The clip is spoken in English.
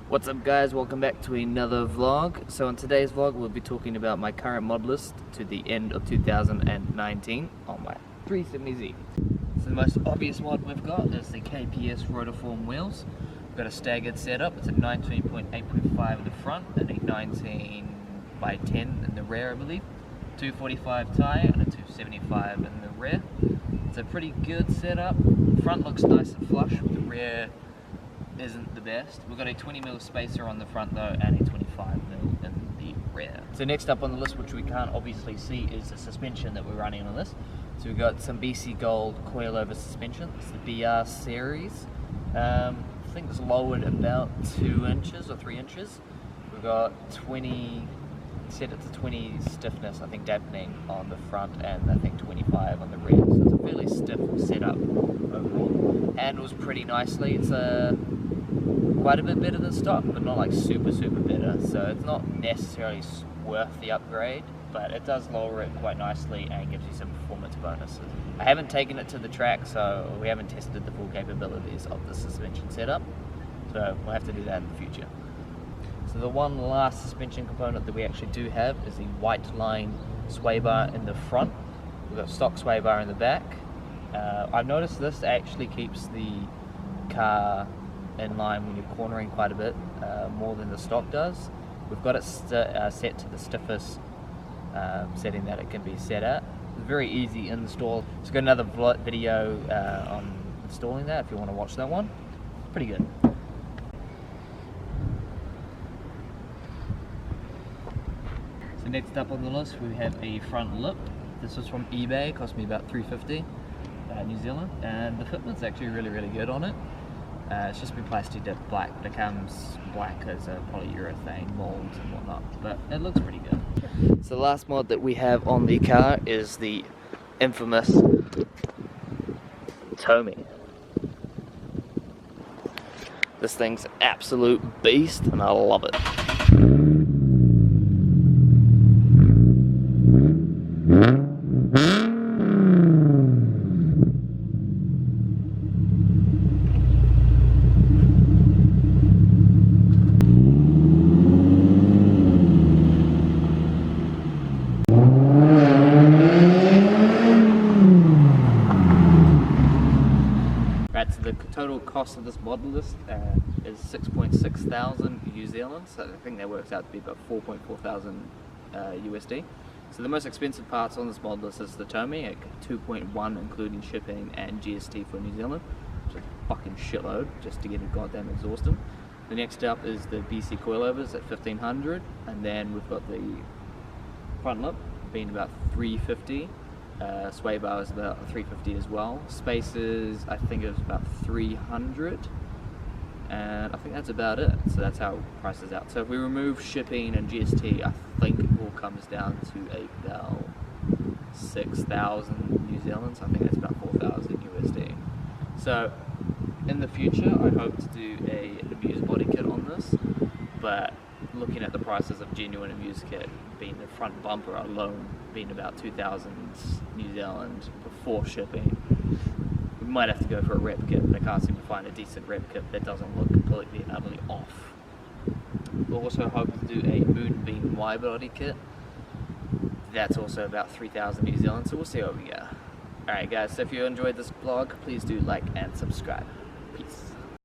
What's up guys, welcome back to another vlog. So in today's vlog we'll be talking about my current mod list to the end of 2019 on my 370Z. So the most obvious mod we've got is the KPS Rotiform wheels. We've got a staggered setup. It's a 19.8.5 in the front and a 19 by 10 in the rear, I believe. 245 tyre and a 275 in the rear. It's a pretty good setup. The front looks nice and flush, but the rear isn't the best. We've got a 20mm spacer on the front though and a 25mm in the rear. So next up on the list, which we can't obviously see, is the suspension that we're running on this. So we've got some BC Gold coilover suspension. It's the BR series. I think it's lowered about 2 inches or 3 inches. We've got 20, set it to 20 stiffness, I think dampening on the front, and I think 25 on the rear. So it's a fairly stiff setup overall. Handles pretty nicely. It's quite a bit better than stock, but not like super better. So it's not necessarily worth the upgrade, but it does lower it quite nicely and gives you some performance bonuses. I haven't taken it to the track, so we haven't tested the full capabilities of the suspension setup. So we'll have to do that in the future. So the one last suspension component that we actually do have is the white line sway bar in the front. We've got stock sway bar in the back. I've noticed this actually keeps the car in line when you're cornering quite a bit, more than the stock does. We've got it set to the stiffest setting that it can be set at. It's very easy install. So got another video on installing that if you want to watch that one. Pretty good. So next up on the list we have a front lip. This was from eBay, cost me about $350 New Zealand, and the fitment's actually really good on it. It's just been plastic dipped black, but it comes black as a polyurethane mold and whatnot, but it looks pretty good. So the last mod that we have on the car is the infamous Tomy. This thing's an absolute beast and I love it. So the total cost of this mod list is 6.6 thousand New Zealand, so I think that works out to be about 4.4 thousand USD. So the most expensive parts on this mod list is the Tomy at 2.1 including shipping and GST for New Zealand, which is a fucking shitload just to get a goddamn exhausted. The next up is the BC coilovers at 1500, and then we've got the front lip being about 350. Sway bar is about 350 as well. Spacers, I think it was about 300, and I think that's about it. So that's how it prices out. So if we remove shipping and GST, I think it all comes down to about 6,000 New Zealand. So I think that's about 4,000 USD. So in the future, I hope to do an Amuse body kit on this, but looking at the prices of genuine Amuse kit, being the front bumper alone being about 2,000 New Zealand before shipping, we might have to go for a rep kit, but I can't seem to find a decent rep kit that doesn't look completely and utterly off. We'll also hope to do a Moonbeam wide body kit. That's also about 3,000 New Zealand, so we'll see what we get. Alright guys, so if you enjoyed this vlog, please do like and subscribe. Peace.